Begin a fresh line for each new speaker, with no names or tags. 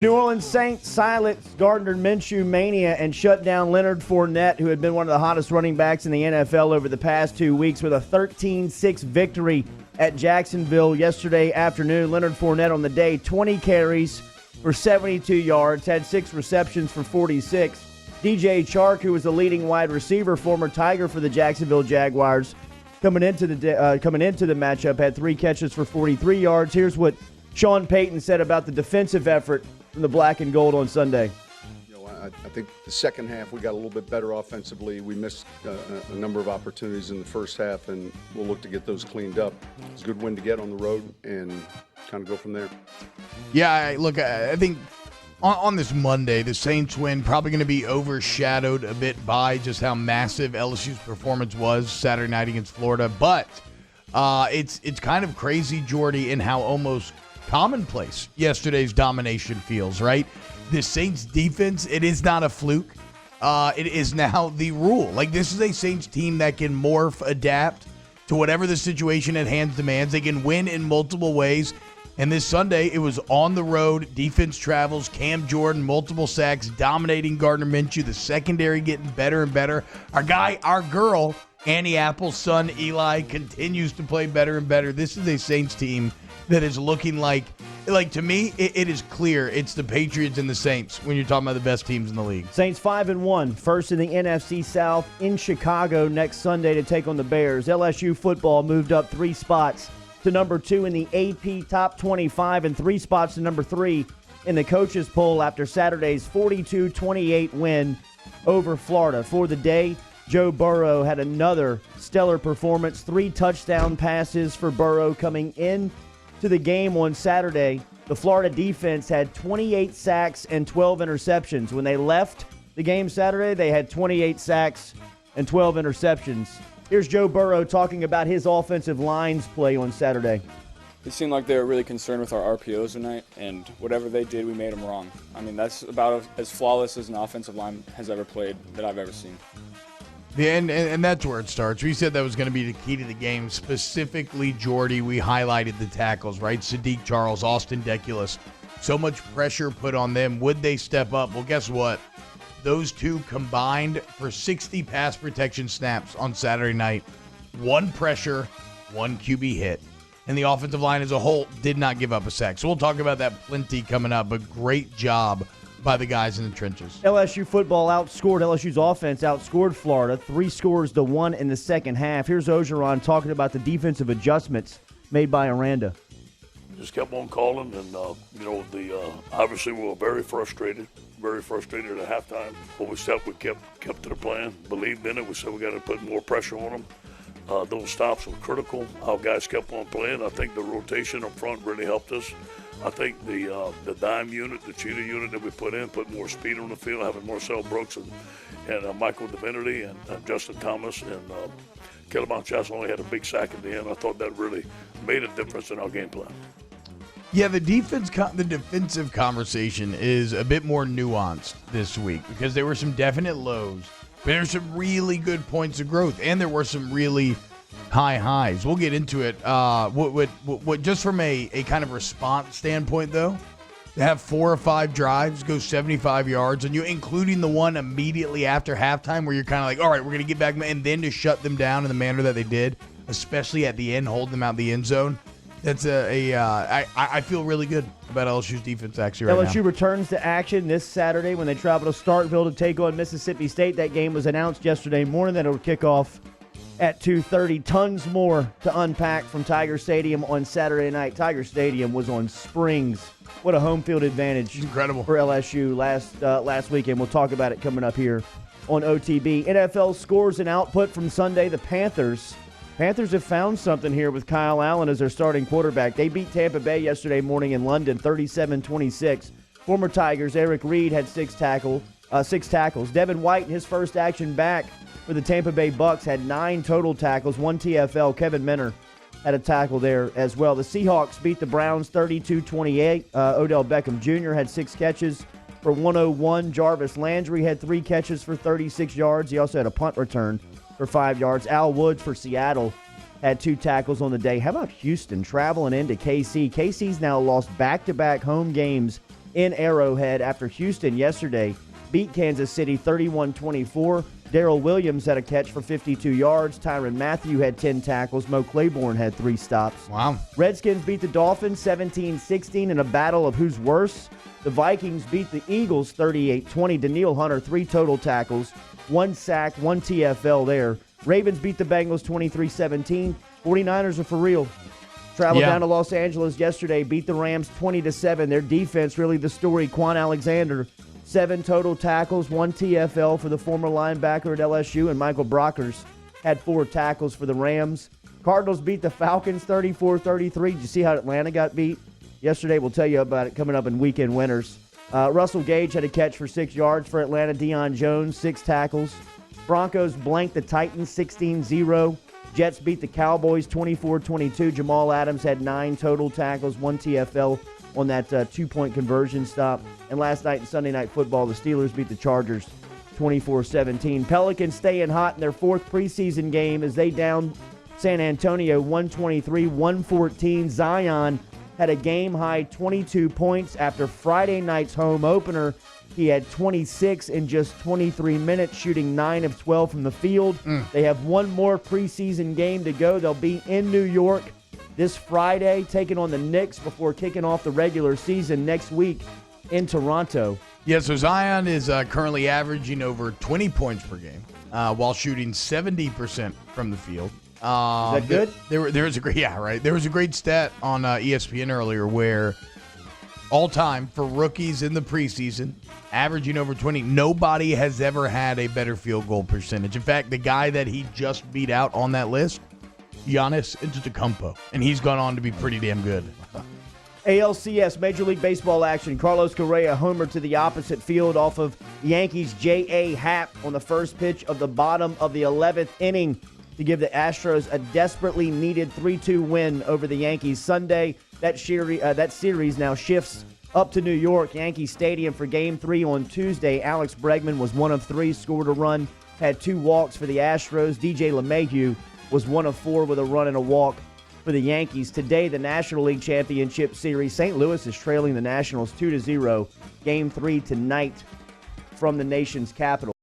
New Orleans Saints silenced Gardner Minshew Mania and shut down Leonard Fournette, who had been one of the hottest running backs in the NFL over the past 2 weeks, with a 13-6 victory at Jacksonville yesterday afternoon. Leonard Fournette on the day, 20 carries for 72 yards, had 6 receptions for 46. DJ Chark, who was the leading wide receiver, former Tiger for the Jacksonville Jaguars, coming into the matchup, had 3 catches for 43 yards. Here's what Sean Payton said about the defensive effort from the black and gold on Sunday.
I think the second half we got a little bit better offensively. We missed a number of opportunities in the first half, and we'll look to get those cleaned up. It's a good win to get on the road and kind of go from there.
Yeah, I think on this Monday, the Saints win probably going to be overshadowed a bit by just how massive LSU's performance was Saturday night against Florida. But it's kind of crazy, Jordy, in how almost commonplace yesterday's domination feels, right? The Saints defense, it is not a fluke. It is now the rule. Like, this is a Saints team that can morph, adapt to whatever the situation at hand demands. They can win in multiple ways. And this Sunday, it was on the road, defense travels, Cam Jordan, multiple sacks, dominating Gardner Minshew, the secondary getting better and better. Our girl, Annie Apple's son, Eli, continues to play better and better. This is a Saints team that is looking like to me, it is clear it's the Patriots and the Saints when you're talking about the best teams in the league.
Saints 5-1, first in the NFC South in Chicago next Sunday to take on the Bears. LSU football moved up 3 spots to number 2 in the AP Top 25 and 3 spots to number 3 in the coaches poll after Saturday's 42-28 win over Florida. For the day, Joe Burrow had another stellar performance, 3 touchdown passes for Burrow coming in to the game on Saturday. The Florida defense had 28 sacks and 12 interceptions. When they left the game Saturday, they had 28 sacks and 12 interceptions. Here's Joe Burrow talking about his offensive line's play on Saturday.
It seemed like they were really concerned with our RPOs tonight, and whatever they did, we made them wrong. I mean, that's about as flawless as an offensive line has ever played that I've ever seen.
Yeah, and that's where it starts. We said that was going to be the key to the game. Specifically, Jordy, we highlighted the tackles, right? Sadiq Charles, Austin Deculus. So much pressure put on them. Would they step up? Well, guess what? Those two combined for 60 pass protection snaps on Saturday night. 1 pressure, 1 QB hit. And the offensive line as a whole did not give up a sack. So we'll talk about that plenty coming up, but great job by the guys in the trenches.
LSU's offense outscored Florida 3-1 in the second half. Here's Ogeron talking about the defensive adjustments made by Aranda.
Just kept on calling, and obviously we were very frustrated at halftime. But we kept to the plan, believed in it. We said we got to put more pressure on them. Those stops were critical. Our guys kept on playing. I think the rotation up front really helped us. I think the dime unit, the cheetah unit that we put more speed on the field, having Marcel Brooks and Michael Divinity and Justin Thomas and Kelvin Chancellor only had a big sack at the end. I thought that really made a difference in our game plan.
Yeah, the defensive conversation is a bit more nuanced this week because there were some definite lows, but there were some really good points of growth, and there were some really high highs. We'll get into it. What just from a kind of response standpoint, though, to have 4 or 5 drives, go 75 yards, and you including the one immediately after halftime where you're kind of like, all right, we're going to get back, and then to shut them down in the manner that they did, especially at the end, hold them out the end zone. That's I feel really good about LSU's defense actually right now.
LSU returns to action this Saturday when they travel to Starkville to take on Mississippi State. That game was announced yesterday morning that it would kick off at 2:30. Tons more to unpack from Tiger Stadium on Saturday night. Tiger Stadium was on springs. What a home field advantage.
Incredible.
For LSU last weekend. We'll talk about it coming up here on OTB. NFL scores and output from Sunday. The Panthers have found something here with Kyle Allen as their starting quarterback. They beat Tampa Bay yesterday morning in London, 37-26. Former Tigers Eric Reed had 6 tackles. Devin White, his first action back for the Tampa Bay Bucks, had 9 total tackles, 1 TFL. Kevin Minner had a tackle there as well. The Seahawks beat the Browns 32-28. Odell Beckham Jr. had 6 catches for 101. Jarvis Landry had 3 catches for 36 yards. He also had a punt return for 5 yards. Al Woods for Seattle had 2 tackles on the day. How about Houston traveling into KC? KC's now lost back-to-back home games in Arrowhead after Houston yesterday beat Kansas City 31-24. Darrell Williams had a catch for 52 yards. Tyrann Mathieu had 10 tackles. Mo Claiborne had 3 stops.
Wow.
Redskins beat the Dolphins 17-16 in a battle of who's worse. The Vikings beat the Eagles 38-20. Danielle Hunter, 3 total tackles, 1 sack, 1 TFL there. Ravens beat the Bengals 23-17. 49ers are for real. Traveled down to Los Angeles yesterday, beat the Rams 20-7. Their defense really the story. Quan Alexander, 7 total tackles, 1 TFL for the former linebacker at LSU, and Michael Brockers had 4 tackles for the Rams. Cardinals beat the Falcons 34-33. Did you see how Atlanta got beat yesterday? We'll tell you about it coming up in Weekend Winners. Russell Gage had a catch for 6 yards for Atlanta. Deion Jones, 6 tackles. Broncos blanked the Titans 16-0. Jets beat the Cowboys 24-22. Jamal Adams had 9 total tackles, 1 TFL on that 2-point conversion stop. And last night in Sunday Night Football, the Steelers beat the Chargers 24-17. Pelicans staying hot in their 4th preseason game as they down San Antonio 123-114. Zion had a game-high 22 points after Friday night's home opener. He had 26 in just 23 minutes, shooting 9 of 12 from the field. They have one more preseason game to go. They'll be in New York this Friday, taking on the Knicks before kicking off the regular season next week in Toronto.
Yeah, so Zion is currently averaging over 20 points per game while shooting 70% from the field.
Is that good?
There was a great, There was a great stat on ESPN earlier where all time for rookies in the preseason, averaging over 20, nobody has ever had a better field goal percentage. In fact, the guy that he just beat out on that list, Giannis Antetokounmpo, and he's gone on to be pretty damn good.
ALCS Major League Baseball action. Carlos Correa homered to the opposite field off of Yankees' J.A. Happ on the first pitch of the bottom of the 11th inning to give the Astros a desperately needed 3-2 win over the Yankees Sunday. That series now shifts up to New York, Yankee Stadium for Game 3 on Tuesday. Alex Bregman was 1 of 3, scored a run, had 2 walks for the Astros. DJ LeMahieu was 1 of 4 with a run and a walk for the Yankees. Today, the National League Championship Series, St. Louis is trailing the Nationals 2-0. Game 3 tonight from the nation's capital.